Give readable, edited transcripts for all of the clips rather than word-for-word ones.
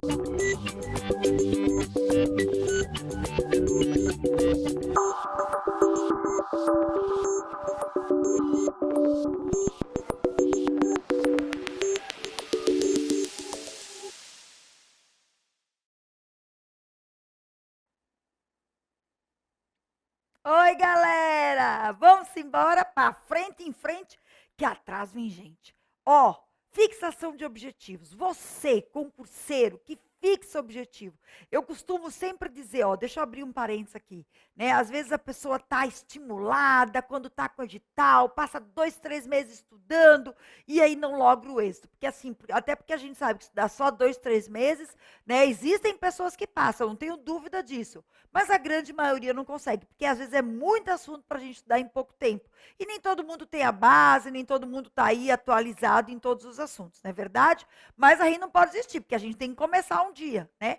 Oi, galera! Vamos embora para frente em frente, que atrás vem gente. Ó, fixação de objetivos. Você, concurseiro, que fixa objetivo. Eu costumo sempre dizer, ó, deixa eu abrir um parênteses aqui, né? Às vezes a pessoa tá estimulada, quando tá com edital, passa 2, 3 meses estudando e aí não logra o êxito. Porque assim, até porque a gente sabe que estudar só 2, 3 meses, né? Existem pessoas que passam, não tenho dúvida disso. Mas a grande maioria não consegue, porque às vezes é muito assunto para a gente estudar em pouco tempo. E nem todo mundo tem a base, nem todo mundo está aí atualizado em todos os assuntos, não é verdade? Mas aí não pode existir, porque a gente tem que começar um dia, né?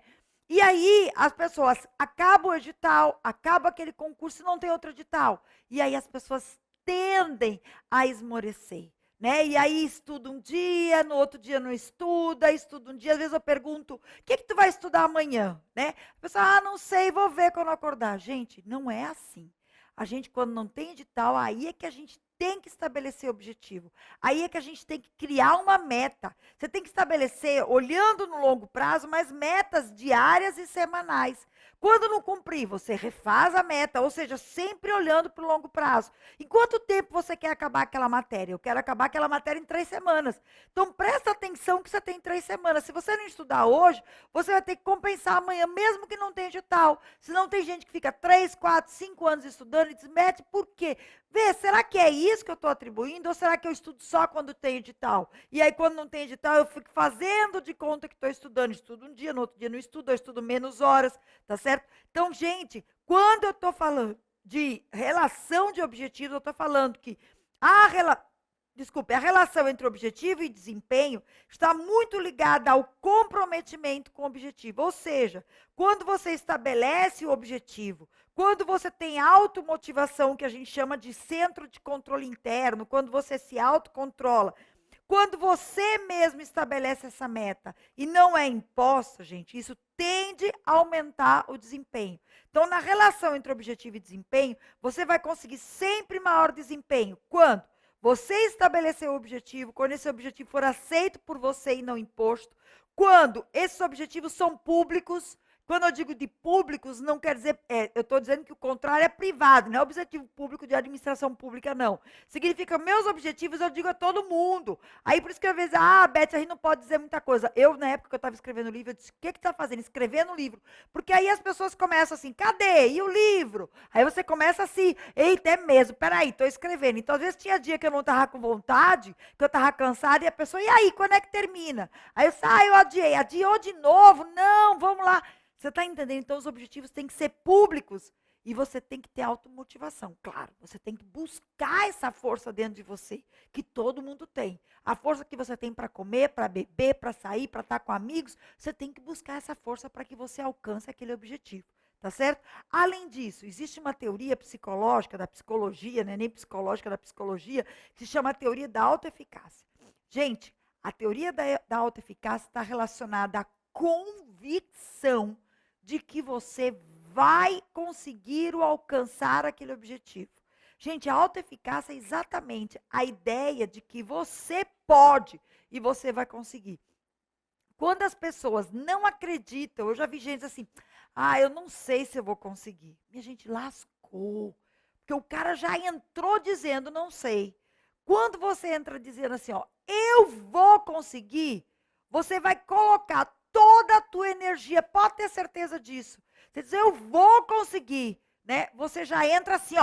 E aí as pessoas acabam o edital, acaba aquele concurso e não tem outro edital. E aí as pessoas tendem a esmorecer. Né? E aí estuda um dia, no outro dia não estuda, estuda um dia. Às vezes eu pergunto, o que tu vai estudar amanhã? Né? A pessoa, não sei, vou ver quando acordar. Gente, não é assim. A gente, quando não tem edital, aí é que a gente tem que estabelecer objetivo. Aí é que a gente tem que criar uma meta. Você tem que estabelecer, olhando no longo prazo, mas metas diárias e semanais. Quando não cumprir, você refaz a meta, ou seja, sempre olhando para o longo prazo. Em quanto tempo você quer acabar aquela matéria? Eu quero acabar aquela matéria em 3 semanas. Então, presta atenção que você tem 3 semanas. Se você não estudar hoje, você vai ter que compensar amanhã, mesmo que não tenha edital. Senão tem gente que fica 3, 4, 5 anos estudando e desmete. Por quê? Vê, será que é isso que eu estou atribuindo? Ou será que eu estudo só quando tem edital? E aí, quando não tem edital, eu fico fazendo de conta que estou estudando. Estudo um dia, no outro dia não estudo, eu estudo menos horas, tá certo? Então, gente, quando eu estou falando de relação de objetivos, eu estou falando que a, a relação entre objetivo e desempenho está muito ligada ao comprometimento com o objetivo. Ou seja, quando você estabelece o objetivo, quando você tem automotivação, que a gente chama de centro de controle interno, quando você se autocontrola, quando você mesmo estabelece essa meta e não é imposta, gente, isso tende a aumentar o desempenho. Então, na relação entre objetivo e desempenho, você vai conseguir sempre maior desempenho. Quando você estabelecer o objetivo, quando esse objetivo for aceito por você e não imposto, quando esses objetivos são públicos. Quando eu digo de públicos, não quer dizer, eu estou dizendo que o contrário é privado, não é objetivo público de administração pública, não. Significa, meus objetivos eu digo a todo mundo. Aí por isso que às vezes, Beth, a gente não pode dizer muita coisa. Eu, na época que eu estava escrevendo o livro, eu disse, o que está fazendo? Escrevendo o livro. Porque aí as pessoas começam assim, cadê? E o livro? Aí você começa assim, eita, é mesmo, peraí, estou escrevendo. Então, às vezes tinha dia que eu não estava com vontade, que eu estava cansada, e a pessoa, e aí, quando é que termina? Aí eu disse, eu adiei. Adiou de novo? Não, vamos lá. Você está entendendo? Então, os objetivos têm que ser públicos e você tem que ter automotivação. Claro, você tem que buscar essa força dentro de você, que todo mundo tem. A força que você tem para comer, para beber, para sair, para estar com amigos, você tem que buscar essa força para que você alcance aquele objetivo. Tá certo? Além disso, existe uma teoria psicológica da psicologia, né, nem psicológica da psicologia, que se chama a teoria da autoeficácia. Gente, a teoria da autoeficácia está relacionada à convicção de que você vai conseguir alcançar aquele objetivo. Gente, a autoeficácia é exatamente a ideia de que você pode e você vai conseguir. Quando as pessoas não acreditam, eu já vi gente assim, eu não sei se eu vou conseguir. Minha gente, lascou. Porque o cara já entrou dizendo, não sei. Quando você entra dizendo assim, eu vou conseguir, você vai colocar toda a tua energia, pode ter certeza disso. Você diz, eu vou conseguir, né? Você já entra assim,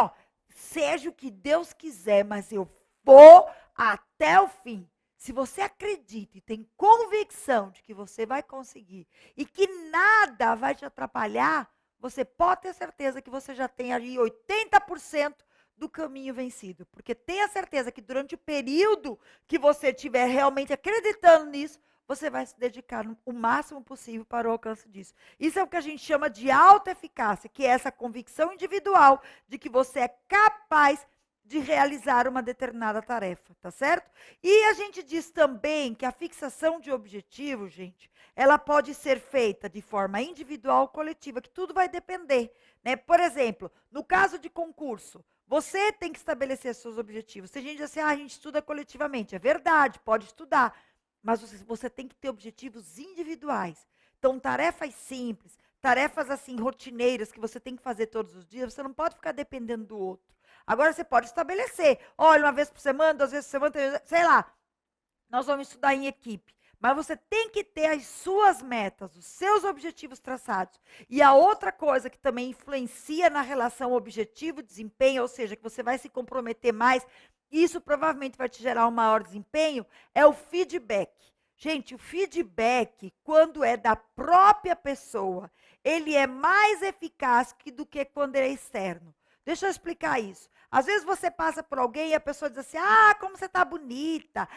seja o que Deus quiser, mas eu vou até o fim. Se você acredita e tem convicção de que você vai conseguir e que nada vai te atrapalhar, você pode ter certeza que você já tem ali 80% do caminho vencido. Porque tenha certeza que durante o período que você estiver realmente acreditando nisso, você vai se dedicar o máximo possível para o alcance disso. Isso é o que a gente chama de autoeficácia, que é essa convicção individual de que você é capaz de realizar uma determinada tarefa, tá certo? E a gente diz também que a fixação de objetivo, gente, ela pode ser feita de forma individual ou coletiva, que tudo vai depender, né? Por exemplo, no caso de concurso, você tem que estabelecer seus objetivos. Tem gente que diz assim, a gente estuda coletivamente. É verdade, pode estudar, mas você tem que ter objetivos individuais. Então, tarefas simples, tarefas assim, rotineiras, que você tem que fazer todos os dias, você não pode ficar dependendo do outro. Agora, você pode estabelecer, olha, uma vez por semana, 2 vezes por semana, 3 vezes, sei lá, nós vamos estudar em equipe. Mas você tem que ter as suas metas, os seus objetivos traçados. E a outra coisa que também influencia na relação objetivo-desempenho, ou seja, que você vai se comprometer mais, isso provavelmente vai te gerar um maior desempenho, é o feedback. Gente, o feedback, quando é da própria pessoa, ele é mais eficaz do que quando é externo. Deixa eu explicar isso. Às vezes você passa por alguém e a pessoa diz assim, como você tá bonita,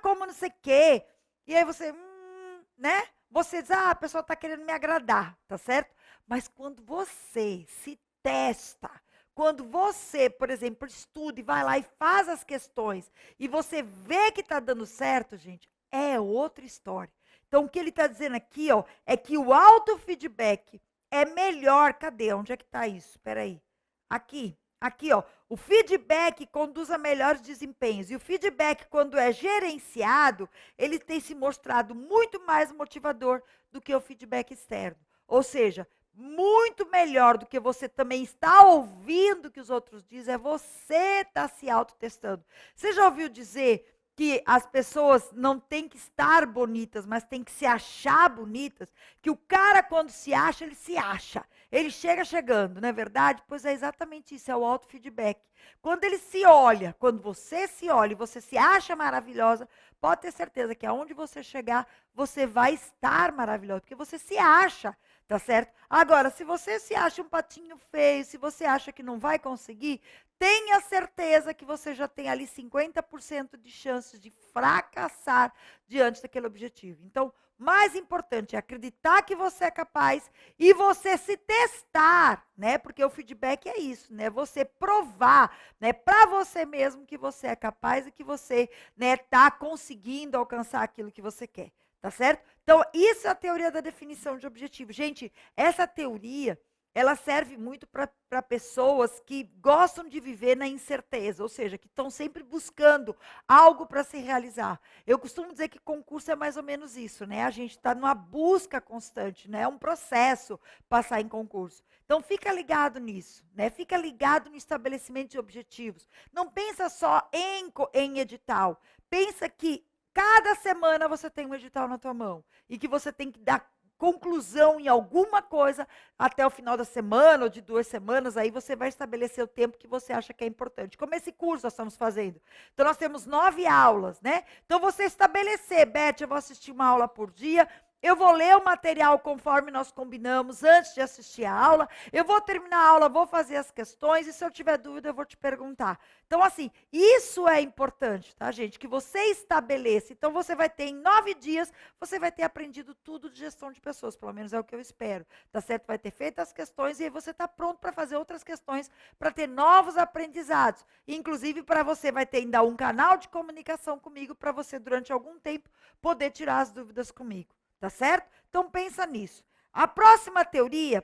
como não sei o quê. E aí você, né? Você diz, a pessoa está querendo me agradar, tá certo? Mas quando você se testa, quando você, por exemplo, estuda e vai lá e faz as questões, e você vê que está dando certo, gente, é outra história. Então, o que ele está dizendo aqui, é que o autofeedback é melhor. Cadê? Onde é que está isso? Espera aí. Aqui, o feedback conduz a melhores desempenhos. E o feedback, quando é gerenciado, ele tem se mostrado muito mais motivador do que o feedback externo. Ou seja, muito melhor do que você também está ouvindo o que os outros dizem, é você estar se autotestando. Você já ouviu dizer que as pessoas não têm que estar bonitas, mas têm que se achar bonitas? Que o cara, quando se acha, ele se acha. Ele chega chegando, não é verdade? Pois é exatamente isso, é o autofeedback. Quando ele se olha, quando você se olha e você se acha maravilhosa, pode ter certeza que aonde você chegar, você vai estar maravilhosa, porque você se acha, tá certo? Agora, se você se acha um patinho feio, se você acha que não vai conseguir, tenha certeza que você já tem ali 50% de chances de fracassar diante daquele objetivo. Então, mais importante é acreditar que você é capaz e você se testar, né? Porque o feedback é isso, né? Você provar, né, para você mesmo que você é capaz e que você, né, tá conseguindo alcançar aquilo que você quer, tá certo? Então, isso é a teoria da definição de objetivo. Gente, essa teoria, ela serve muito para pessoas que gostam de viver na incerteza, ou seja, que estão sempre buscando algo para se realizar. Eu costumo dizer que concurso é mais ou menos isso, né? A gente está numa busca constante, né? É um processo passar em concurso. Então, fica ligado nisso, né? Fica ligado no estabelecimento de objetivos. Não pensa só em edital. Pensa que cada semana você tem um edital na tua mão e que você tem que dar conclusão em alguma coisa até o final da semana ou de 2 semanas, aí você vai estabelecer o tempo que você acha que é importante. Como esse curso nós estamos fazendo. Então, nós temos 9 aulas, né? Então, você estabelecer, Beth, eu vou assistir uma aula por dia, eu vou ler o material conforme nós combinamos antes de assistir a aula, eu vou terminar a aula, vou fazer as questões, e se eu tiver dúvida, eu vou te perguntar. Então, assim, isso é importante, tá, gente? Que você estabeleça. Então, você vai ter, em 9 dias, você vai ter aprendido tudo de gestão de pessoas, pelo menos é o que eu espero, tá certo? Vai ter feito as questões e aí você está pronto para fazer outras questões, para ter novos aprendizados. Inclusive, para você vai ter ainda um canal de comunicação comigo, para você, durante algum tempo, poder tirar as dúvidas comigo. Tá certo? Então, pensa nisso. A próxima teoria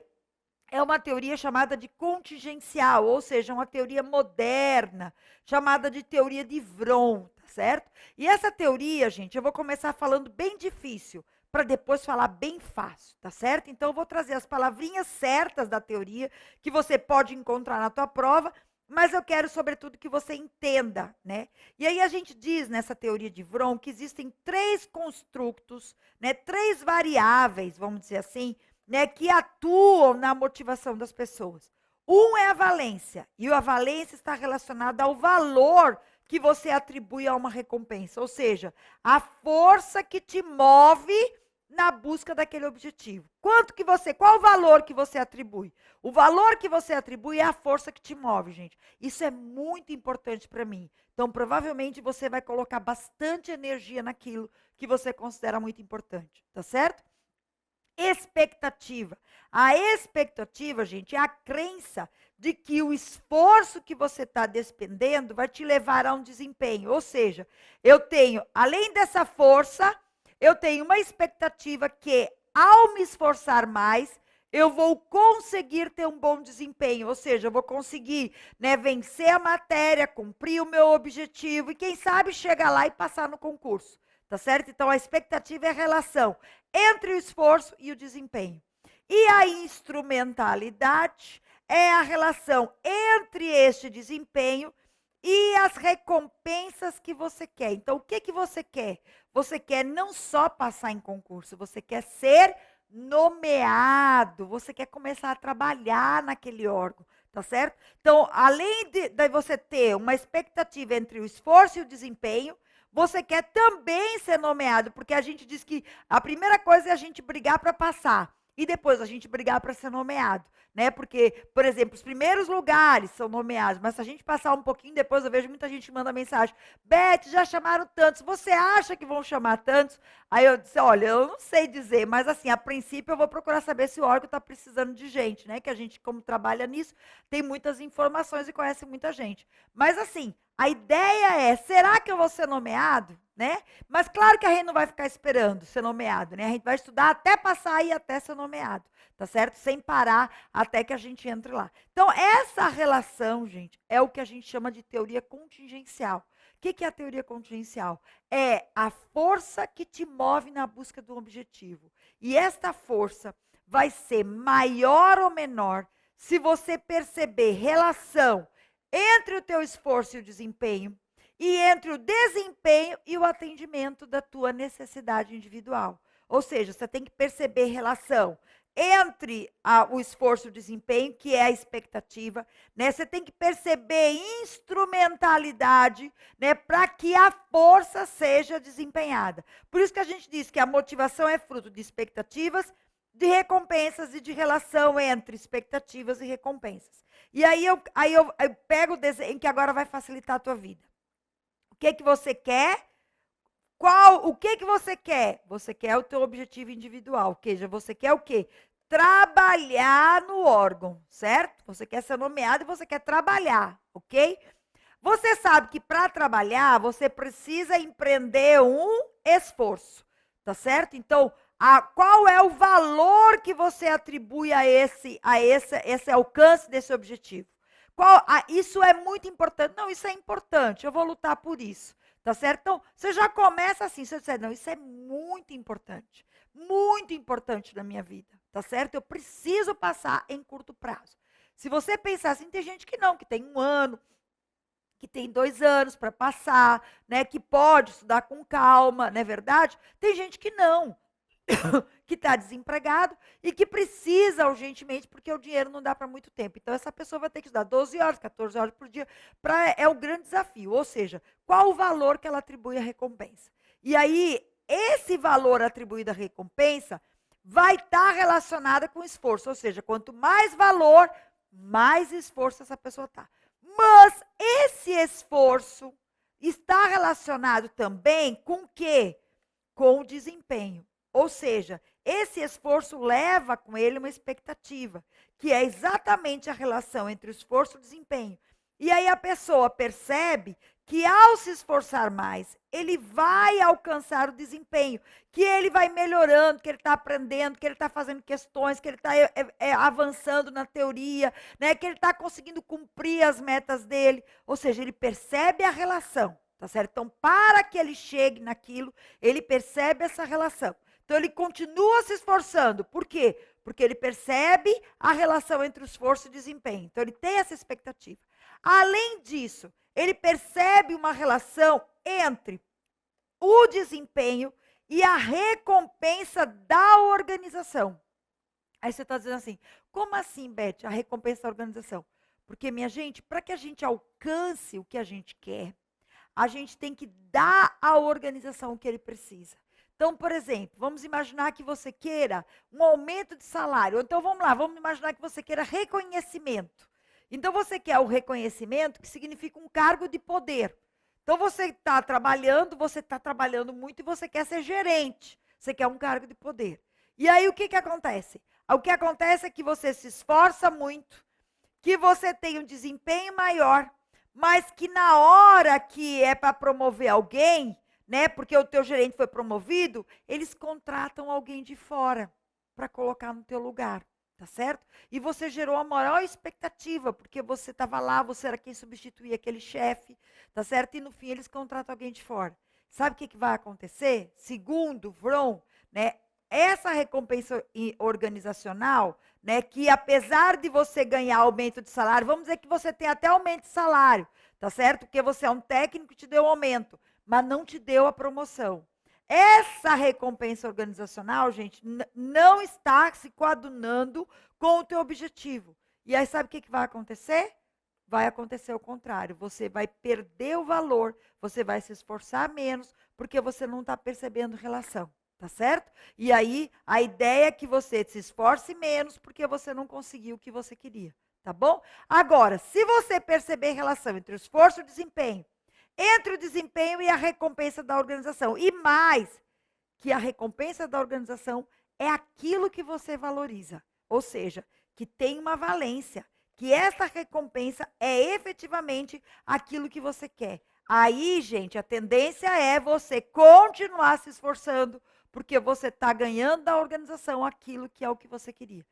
é uma teoria chamada de contingencial, ou seja, uma teoria moderna, chamada de teoria de Vroom, tá certo? E essa teoria, gente, eu vou começar falando bem difícil, para depois falar bem fácil, tá certo? Então, eu vou trazer as palavrinhas certas da teoria, que você pode encontrar na tua prova, mas eu quero, sobretudo, que você entenda, né? E aí a gente diz nessa teoria de Vroom que existem 3 construtos, né, 3 variáveis, vamos dizer assim, né, que atuam na motivação das pessoas. Um é a valência, e a valência está relacionada ao valor que você atribui a uma recompensa, ou seja, a força que te move na busca daquele objetivo. Qual o valor que você atribui? O valor que você atribui é a força que te move, gente. Isso é muito importante para mim. Então, provavelmente, você vai colocar bastante energia naquilo que você considera muito importante, tá certo? Expectativa. A expectativa, gente, é a crença de que o esforço que você está despendendo vai te levar a um desempenho. Ou seja, eu tenho, além dessa força, eu tenho uma expectativa que, ao me esforçar mais, eu vou conseguir ter um bom desempenho, ou seja, eu vou conseguir, né, vencer a matéria, cumprir o meu objetivo e, quem sabe, chegar lá e passar no concurso, tá certo? Então, a expectativa é a relação entre o esforço e o desempenho. E a instrumentalidade é a relação entre este desempenho e as recompensas que você quer. Então, o que que você quer? Você quer não só passar em concurso, você quer ser nomeado, você quer começar a trabalhar naquele órgão, tá certo? Então, além de você ter uma expectativa entre o esforço e o desempenho, você quer também ser nomeado, porque a gente diz que a primeira coisa é a gente brigar para passar e depois a gente brigar para ser nomeado, né? Porque, por exemplo, os primeiros lugares são nomeados, mas se a gente passar um pouquinho depois, eu vejo muita gente que manda mensagem: Beth, já chamaram tantos, você acha que vão chamar tantos? Aí eu disse: olha, eu não sei dizer, mas assim, a princípio eu vou procurar saber se o órgão está precisando de gente, né? Que a gente, como trabalha nisso, tem muitas informações e conhece muita gente. Mas assim, a ideia é, será que eu vou ser nomeado? Né? Mas claro que a gente não vai ficar esperando ser nomeado, né? A gente vai estudar até passar e até ser nomeado, tá certo? Sem parar até que a gente entre lá. Então, essa relação, gente, é o que a gente chama de teoria contingencial. O que é a teoria contingencial? É a força que te move na busca do objetivo. E esta força vai ser maior ou menor se você perceber relação entre o teu esforço e o desempenho, e entre o desempenho e o atendimento da tua necessidade individual. Ou seja, você tem que perceber relação entre o esforço e o desempenho, que é a expectativa, né? Você tem que perceber instrumentalidade, né, para que a força seja desempenhada. Por isso que a gente diz que a motivação é fruto de expectativas, de recompensas e de relação entre expectativas e recompensas. E aí eu pego o desenho que agora vai facilitar a tua vida. O que você quer? O que você quer? Você quer o teu objetivo individual, ou seja, você quer o quê? Trabalhar no órgão, certo? Você quer ser nomeado e você quer trabalhar, ok? Você sabe que para trabalhar, você precisa empreender um esforço, tá certo? Então, qual é o valor que você atribui a esse alcance desse objetivo? Isso é muito importante. Não, isso é importante, eu vou lutar por isso, tá certo? Então, você já começa assim, você diz, não, isso é muito importante na minha vida, tá certo? Eu preciso passar em curto prazo. Se você pensar assim, tem gente que não, que tem 1 ano, que tem 2 anos para passar, né? Que pode estudar com calma, não é verdade? Tem gente que não, que está desempregado e que precisa urgentemente, porque o dinheiro não dá para muito tempo. Então, essa pessoa vai ter que estudar 12 horas, 14 horas por dia, é o grande desafio. Ou seja, qual o valor que ela atribui à recompensa? E aí, esse valor atribuído à recompensa vai estar relacionado com o esforço. Ou seja, quanto mais valor, mais esforço essa pessoa está. Mas esse esforço está relacionado também com o quê? Com o desempenho. Ou seja, esse esforço leva com ele uma expectativa, que é exatamente a relação entre o esforço e o desempenho. E aí a pessoa percebe que ao se esforçar mais, ele vai alcançar o desempenho, que ele vai melhorando, que ele está aprendendo, que ele está fazendo questões, que ele está avançando na teoria, né, que ele está conseguindo cumprir as metas dele. Ou seja, ele percebe a relação, tá certo? Então, para que ele chegue naquilo, ele percebe essa relação. Então, ele continua se esforçando. Por quê? Porque ele percebe a relação entre o esforço e o desempenho. Então, ele tem essa expectativa. Além disso, ele percebe uma relação entre o desempenho e a recompensa da organização. Aí você está dizendo assim, como assim, Beth, a recompensa da organização? Porque, minha gente, para que a gente alcance o que a gente quer, a gente tem que dar à organização o que ele precisa. Então, por exemplo, vamos imaginar que você queira um aumento de salário. Então, vamos lá, vamos imaginar que você queira reconhecimento. Então, você quer o reconhecimento, que significa um cargo de poder. Então, você está trabalhando muito e você quer ser gerente. Você quer um cargo de poder. E aí, o que acontece? O que acontece é que você se esforça muito, que você tem um desempenho maior, mas que na hora que é para promover alguém, né, porque o teu gerente foi promovido, eles contratam alguém de fora para colocar no teu lugar, tá certo? E você gerou a maior expectativa, porque você estava lá, você era quem substituía aquele chefe, tá certo? E no fim eles contratam alguém de fora. Sabe o que, que vai acontecer? Segundo Vroom, né, essa recompensa organizacional, né, que apesar de você ganhar aumento de salário, vamos dizer que você tem até aumento de salário, tá certo? Porque você é um técnico que te deu aumento, mas não te deu a promoção. Essa recompensa organizacional, gente, não está se coadunando com o teu objetivo. E aí sabe o que, que vai acontecer? Vai acontecer o contrário. Você vai perder o valor, você vai se esforçar menos, porque você não está percebendo relação. Tá certo? E aí, a ideia é que você se esforce menos porque você não conseguiu o que você queria. Tá bom? Agora, se você perceber relação entre o esforço e o desempenho, entre o desempenho e a recompensa da organização, e mais, que a recompensa da organização é aquilo que você valoriza. Ou seja, que tem uma valência, que essa recompensa é efetivamente aquilo que você quer. Aí, gente, a tendência é você continuar se esforçando, porque você está ganhando da organização aquilo que é o que você queria.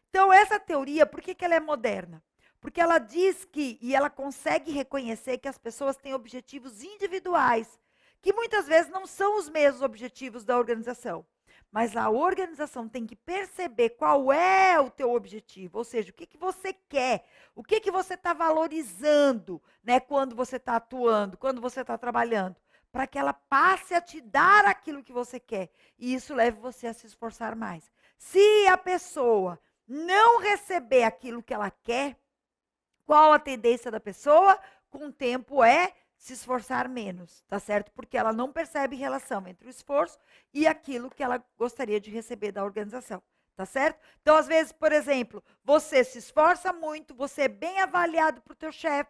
Então, essa teoria, por que ela é moderna? Porque ela diz que, e ela consegue reconhecer que as pessoas têm objetivos individuais, que muitas vezes não são os mesmos objetivos da organização. Mas a organização tem que perceber qual é o teu objetivo, ou seja, o que, que você quer, o que, que você está valorizando, né, quando você está atuando, quando você está trabalhando, para que ela passe a te dar aquilo que você quer. E isso leve você a se esforçar mais. Se a pessoa não receber aquilo que ela quer, qual a tendência da pessoa? Com o tempo é se esforçar menos, tá certo? Porque ela não percebe relação entre o esforço e aquilo que ela gostaria de receber da organização, tá certo? Então, às vezes, por exemplo, você se esforça muito, você é bem avaliado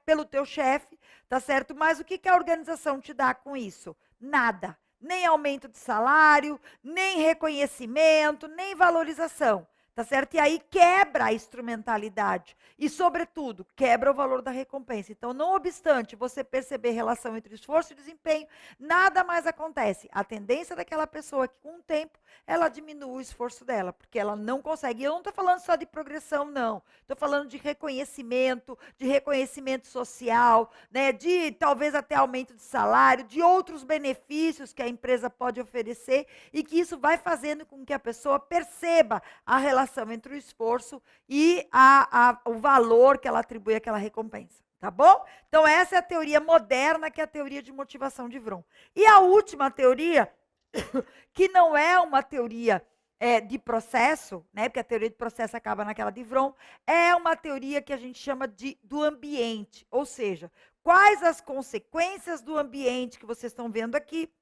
pelo teu chefe, tá certo? Mas o que, que a organização te dá com isso? Nada. Nem aumento de salário, nem reconhecimento, nem valorização. Tá certo? E aí quebra a instrumentalidade. E, sobretudo, quebra o valor da recompensa. Então, não obstante você perceber relação entre esforço e desempenho, nada mais acontece. A tendência daquela pessoa é que, com o tempo, ela diminui o esforço dela, porque ela não consegue. E eu não estou falando só de progressão, não. Estou falando de reconhecimento social, né? De talvez até aumento de salário, de outros benefícios que a empresa pode oferecer, e que isso vai fazendo com que a pessoa perceba a relação entre o esforço e o valor que ela atribui àquela recompensa, tá bom? Então, essa é a teoria moderna, que é a teoria de motivação de Vroom. E a última teoria, que não é uma teoria de processo, né? Porque a teoria de processo acaba naquela de Vroom, é uma teoria que a gente chama do ambiente, ou seja, quais as consequências do ambiente que vocês estão vendo aqui,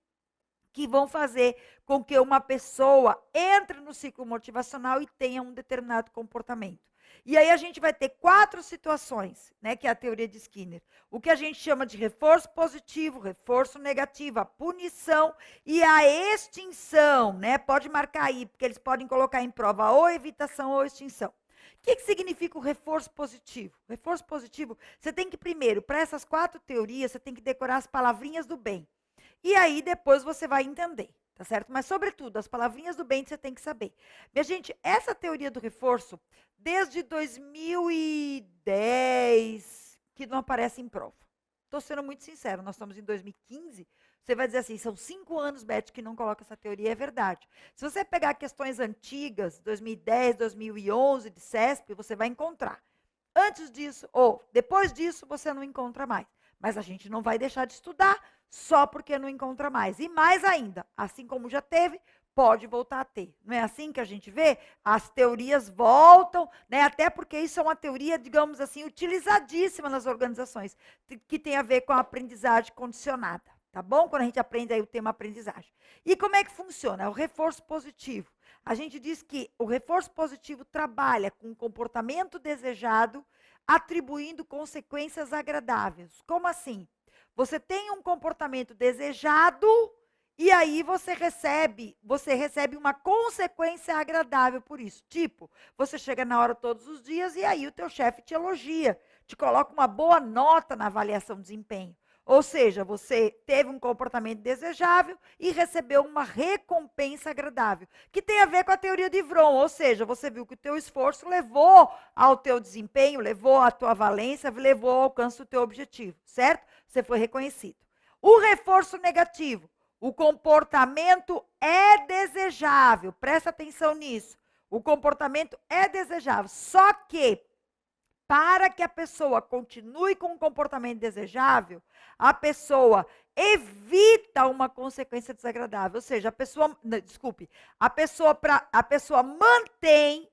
que vão fazer com que uma pessoa entre no ciclo motivacional e tenha um determinado comportamento. E aí a gente vai ter 4 situações, né, que é a teoria de Skinner. O que a gente chama de reforço positivo, reforço negativo, a punição e a extinção, né? Pode marcar aí, porque eles podem colocar em prova ou evitação ou extinção. O que significa o reforço positivo? Reforço positivo, você tem que primeiro, para essas 4 teorias, você tem que decorar as palavrinhas do bem. E aí, depois você vai entender, tá certo? Mas, sobretudo, as palavrinhas do bem você tem que saber. Minha gente, essa teoria do reforço, desde 2010, que não aparece em prova. Estou sendo muito sincero, nós estamos em 2015, você vai dizer assim, são 5 anos, Beth, que não coloca essa teoria, é verdade. Se você pegar questões antigas, 2010, 2011, de CESP, você vai encontrar. Antes disso, ou depois disso, você não encontra mais. Mas a gente não vai deixar de estudar só porque não encontra mais. E mais ainda, assim como já teve, pode voltar a ter. Não é assim que a gente vê? As teorias voltam, né? Até porque isso é uma teoria, digamos assim, utilizadíssima nas organizações, que tem a ver com a aprendizagem condicionada, tá bom? Quando a gente aprende aí o tema aprendizagem. E como é que funciona? É o reforço positivo. A gente diz que o reforço positivo trabalha com o comportamento desejado, atribuindo consequências agradáveis. Como assim? Você tem um comportamento desejado e aí você recebe uma consequência agradável por isso. Tipo, você chega na hora todos os dias e aí o teu chefe te elogia, te coloca uma boa nota na avaliação de desempenho. Ou seja, você teve um comportamento desejável e recebeu uma recompensa agradável, que tem a ver com a teoria de Vroom, ou seja, você viu que o teu esforço levou ao teu desempenho, levou à tua valência, levou ao alcance do teu objetivo, certo? Você foi reconhecido. O reforço negativo, o comportamento é desejável, presta atenção nisso. O comportamento é desejável, só que para que a pessoa continue com um comportamento desejável, a pessoa evita uma consequência desagradável. Ou seja, a pessoa mantém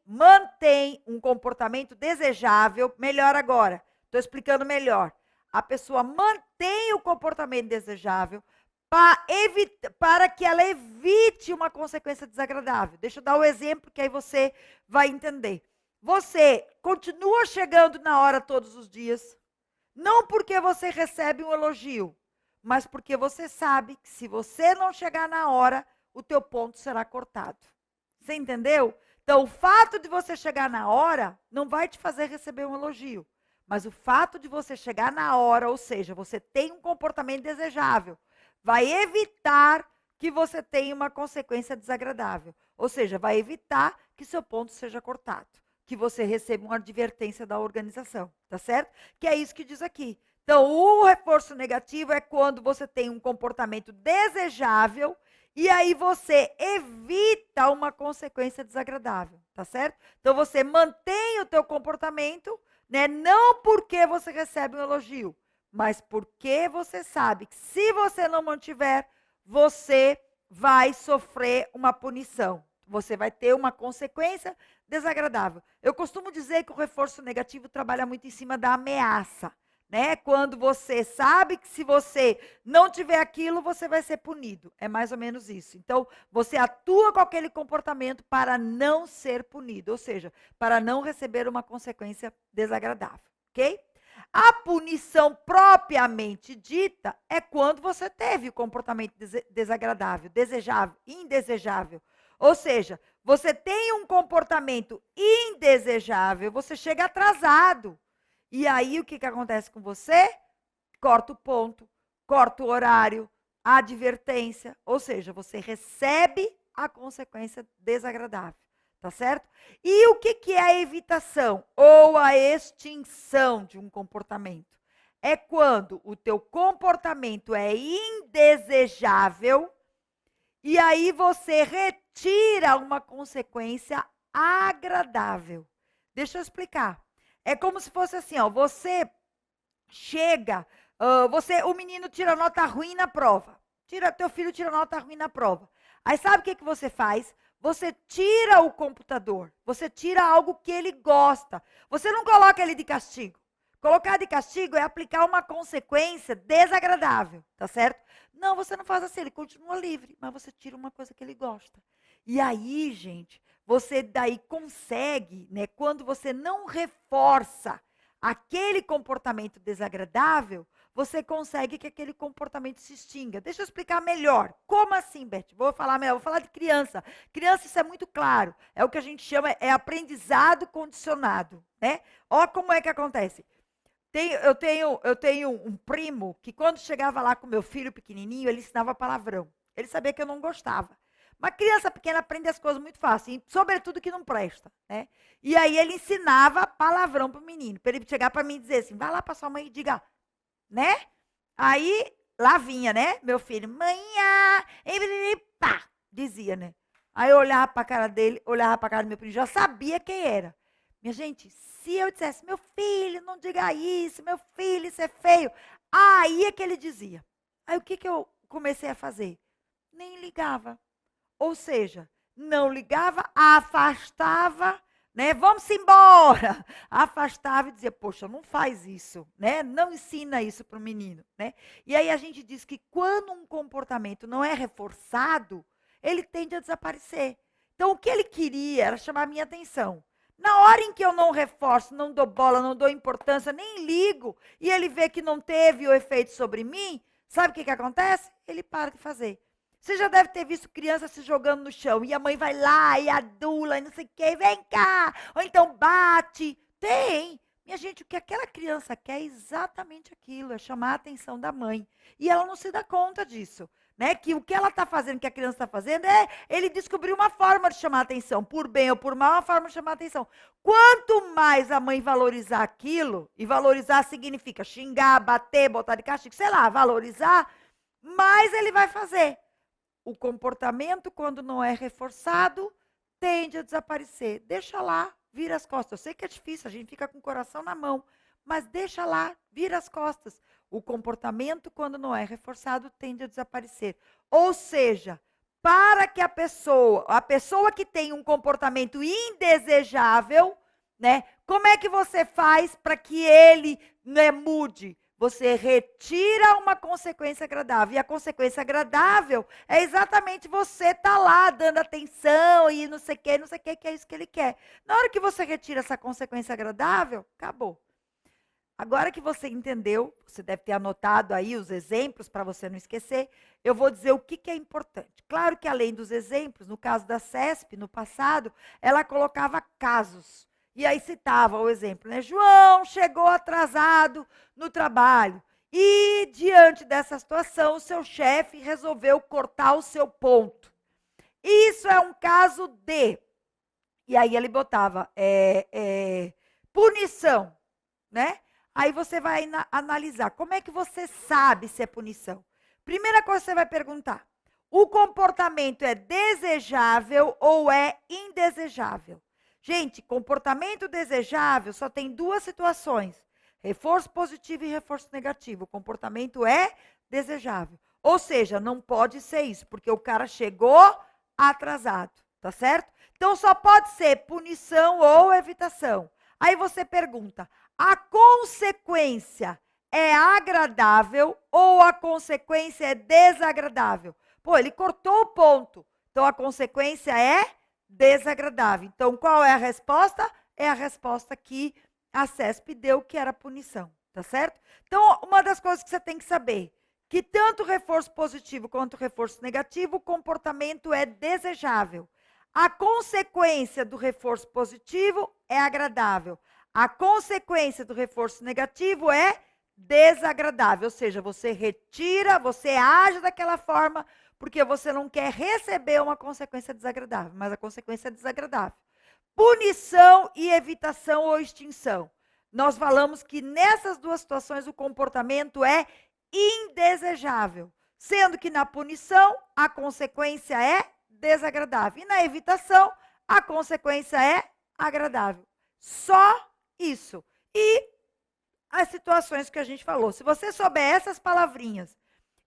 um comportamento desejável. Melhor agora, estou explicando melhor. A pessoa mantém o comportamento desejável para que ela evite uma consequência desagradável. Deixa eu dar o exemplo que aí você vai entender. Você continua chegando na hora todos os dias, não porque você recebe um elogio, mas porque você sabe que se você não chegar na hora, o teu ponto será cortado. Você entendeu? Então, o fato de você chegar na hora não vai te fazer receber um elogio, mas o fato de você chegar na hora, ou seja, você tem um comportamento desejável, vai evitar que você tenha uma consequência desagradável. Ou seja, vai evitar que seu ponto seja cortado, que você receba uma advertência da organização, tá certo? Que é isso que diz aqui. Então, o reforço negativo é quando você tem um comportamento desejável e aí você evita uma consequência desagradável, tá certo? Então, você mantém o teu comportamento, né? Não porque você recebe um elogio, mas porque você sabe que se você não mantiver, você vai sofrer uma punição. Você vai ter uma consequência desagradável. Eu costumo dizer que o reforço negativo trabalha muito em cima da ameaça, né? Quando você sabe que se você não tiver aquilo, você vai ser punido. É mais ou menos isso. Então, você atua com aquele comportamento para não ser punido, ou seja, para não receber uma consequência desagradável, ok? A punição propriamente dita é quando você teve o comportamento desagradável, desejável, indesejável. Ou seja, você tem um comportamento indesejável, você chega atrasado. E aí, o que acontece com você? Corta o ponto, corta o horário, a advertência. Ou seja, você recebe a consequência desagradável. Tá certo? E o que é a evitação ou a extinção de um comportamento? É quando o teu comportamento é indesejável e aí você retira uma consequência agradável. Deixa eu explicar. É como se fosse assim, ó, você chega, o menino tira nota ruim na prova. Teu filho tira nota ruim na prova. Aí sabe o que você faz? Você tira o computador, você tira algo que ele gosta. Você não coloca ele de castigo. Colocar de castigo é aplicar uma consequência desagradável, tá certo? Não, você não faz assim, ele continua livre, mas você tira uma coisa que ele gosta. E aí, gente, você daí consegue, né, quando você não reforça aquele comportamento desagradável, você consegue que aquele comportamento se extinga. Deixa eu explicar melhor. Como assim, Beth? Vou falar melhor, vou falar de criança. Criança, isso é muito claro. É o que a gente chama, é aprendizado condicionado, né? Olha como é que acontece. Eu tenho um primo que quando chegava lá com meu filho pequenininho, ele ensinava palavrão. Ele sabia que eu não gostava. Uma criança pequena aprende as coisas muito fácil, e sobretudo que não presta, né? E aí ele ensinava palavrão pro menino, para ele chegar para mim e dizer assim, vai lá para sua mãe e diga, né? Aí, lá vinha, né? Meu filho, manhã, pá, dizia, né? Aí eu olhava para a cara dele, olhava para a cara do meu primo, já sabia quem era. Minha gente, se eu dissesse, meu filho, não diga isso, meu filho, isso é feio. Aí é que ele dizia. Aí o que eu comecei a fazer? Nem ligava. Ou seja, não ligava, afastava, né? Vamos embora. Afastava e dizia, poxa, não faz isso, né? Não ensina isso para o menino, né? E aí a gente diz que quando um comportamento não é reforçado, ele tende a desaparecer. Então, o que ele queria era chamar a minha atenção. Na hora em que eu não reforço, não dou bola, não dou importância, nem ligo, e ele vê que não teve o efeito sobre mim, sabe o que acontece? Ele para de fazer. Você já deve ter visto criança se jogando no chão, e a mãe vai lá, e adula, e não sei o quê, vem cá, ou então bate. Tem. Minha gente, o que aquela criança quer é exatamente aquilo, é chamar a atenção da mãe. E ela não se dá conta disso, né? Que o que ela está fazendo, que a criança está fazendo, ele descobriu uma forma de chamar a atenção, por bem ou por mal, uma forma de chamar a atenção. Quanto mais a mãe valorizar aquilo, e valorizar significa xingar, bater, botar de castigo, sei lá, valorizar, mais ele vai fazer. O comportamento, quando não é reforçado, tende a desaparecer. Deixa lá, vira as costas. Eu sei que é difícil, a gente fica com o coração na mão, mas deixa lá, vira as costas. O comportamento, quando não é reforçado, tende a desaparecer. Ou seja, para que a pessoa que tem um comportamento indesejável, né? Como é que você faz para que ele, né, mude? Você retira uma consequência agradável. E a consequência agradável é exatamente você estar lá dando atenção e não sei o que, que é isso que ele quer. Na hora que você retira essa consequência agradável, acabou. Agora que você entendeu, você deve ter anotado aí os exemplos para você não esquecer, eu vou dizer o que é importante. Claro que além dos exemplos, no caso da CESP, no passado, ela colocava casos. E aí citava o exemplo, né? João chegou atrasado no trabalho e, diante dessa situação, o seu chefe resolveu cortar o seu ponto. Isso é um caso de... E aí ele botava punição, né? Aí você vai analisar. Como é que você sabe se é punição? Primeira coisa que você vai perguntar. O comportamento é desejável ou é indesejável? Gente, comportamento desejável só tem duas situações. Reforço positivo e reforço negativo. O comportamento é desejável. Ou seja, não pode ser isso, porque o cara chegou atrasado, tá certo? Então só pode ser punição ou evitação. Aí você pergunta, a consequência é agradável ou a consequência é desagradável? Pô, ele cortou o ponto, então a consequência é desagradável. Então, qual é a resposta? É a resposta que a CESP deu, que era punição, tá certo? Então, uma das coisas que você tem que saber, que tanto reforço positivo quanto reforço negativo, o comportamento é desejável. A consequência do reforço positivo é agradável. A consequência do reforço negativo é desagradável, ou seja, você retira, você age daquela forma porque você não quer receber uma consequência desagradável, mas a consequência é desagradável. Punição e evitação ou extinção. Nós falamos que nessas duas situações o comportamento é indesejável, sendo que na punição a consequência é desagradável e na evitação a consequência é agradável. Só isso. E as situações que a gente falou. Se você souber essas palavrinhas,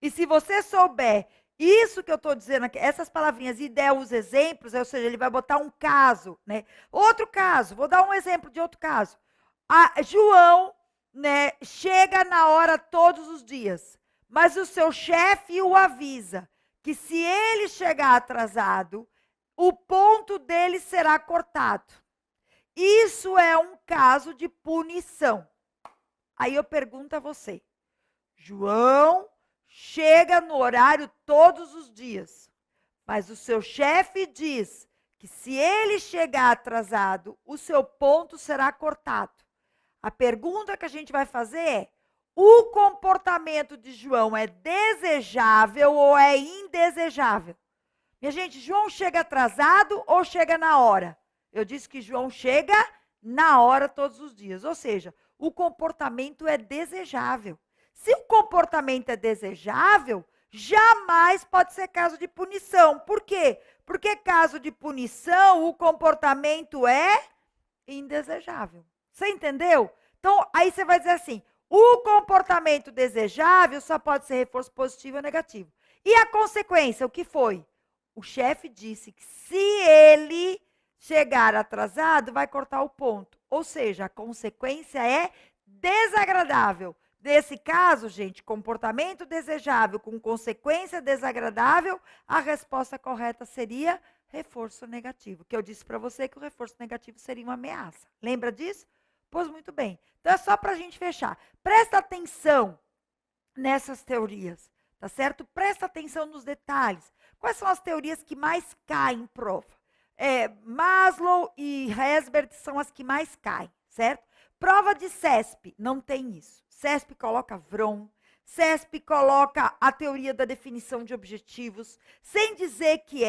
e se você souber isso que eu estou dizendo aqui, essas palavrinhas, e der os exemplos, ou seja, ele vai botar um caso, né? Outro caso, vou dar um exemplo de outro caso. João, né, chega na hora todos os dias, mas o seu chefe o avisa que se ele chegar atrasado, o ponto dele será cortado. Isso é um caso de punição. Aí eu pergunto a você, João chega no horário todos os dias, mas o seu chefe diz que se ele chegar atrasado, o seu ponto será cortado. A pergunta que a gente vai fazer é, o comportamento de João é desejável ou é indesejável? Minha gente, João chega atrasado ou chega na hora? Eu disse que João chega na hora todos os dias, ou seja, o comportamento é desejável. Se o comportamento é desejável, jamais pode ser caso de punição. Por quê? Porque caso de punição, o comportamento é indesejável. Você entendeu? Então, aí você vai dizer assim, o comportamento desejável só pode ser reforço positivo ou negativo. E a consequência, o que foi? O chefe disse que se ele chegar atrasado, vai cortar o ponto. Ou seja, a consequência é desagradável. Nesse caso, gente, comportamento desejável com consequência desagradável, a resposta correta seria reforço negativo. Que eu disse para você que o reforço negativo seria uma ameaça. Lembra disso? Pois muito bem. Então é só para a gente fechar. Presta atenção nessas teorias, tá certo? Presta atenção nos detalhes. Quais são as teorias que mais caem em prova? Maslow e Herzberg são as que mais caem, certo? Prova de CESP, não tem isso. CESP coloca VROM, CESP coloca a teoria da definição de objetivos, sem dizer que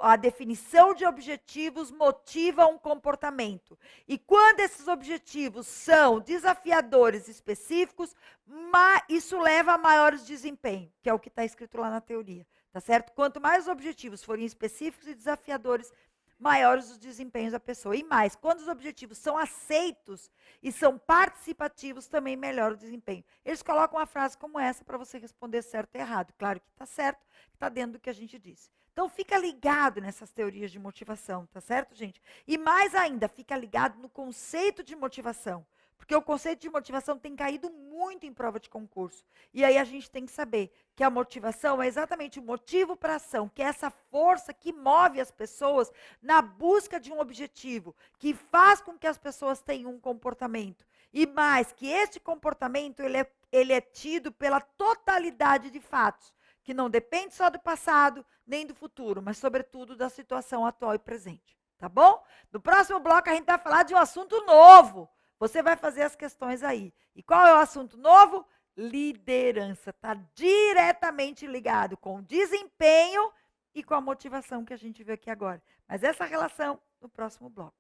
a definição de objetivos motiva um comportamento. E quando esses objetivos são desafiadores específicos, isso leva a maiores desempenhos, que é o que está escrito lá na teoria, tá certo? Quanto mais os objetivos forem específicos e desafiadores, maiores os desempenhos da pessoa. E mais, quando os objetivos são aceitos e são participativos, também melhora o desempenho. Eles colocam uma frase como essa para você responder certo e errado. Claro que está certo, está dentro do que a gente disse. Então, fica ligado nessas teorias de motivação, tá certo, gente? E mais ainda, fica ligado no conceito de motivação. Porque o conceito de motivação tem caído muito em prova de concurso. E aí a gente tem que saber que a motivação é exatamente o motivo para a ação, que é essa força que move as pessoas na busca de um objetivo, que faz com que as pessoas tenham um comportamento. E mais, que este comportamento ele é tido pela totalidade de fatos, que não depende só do passado, nem do futuro, mas sobretudo da situação atual e presente. Tá bom? No próximo bloco a gente vai falar de um assunto novo. Você vai fazer as questões aí. E qual é o assunto novo? Liderança. Está diretamente ligado com o desempenho e com a motivação que a gente viu aqui agora. Mas essa relação no próximo bloco.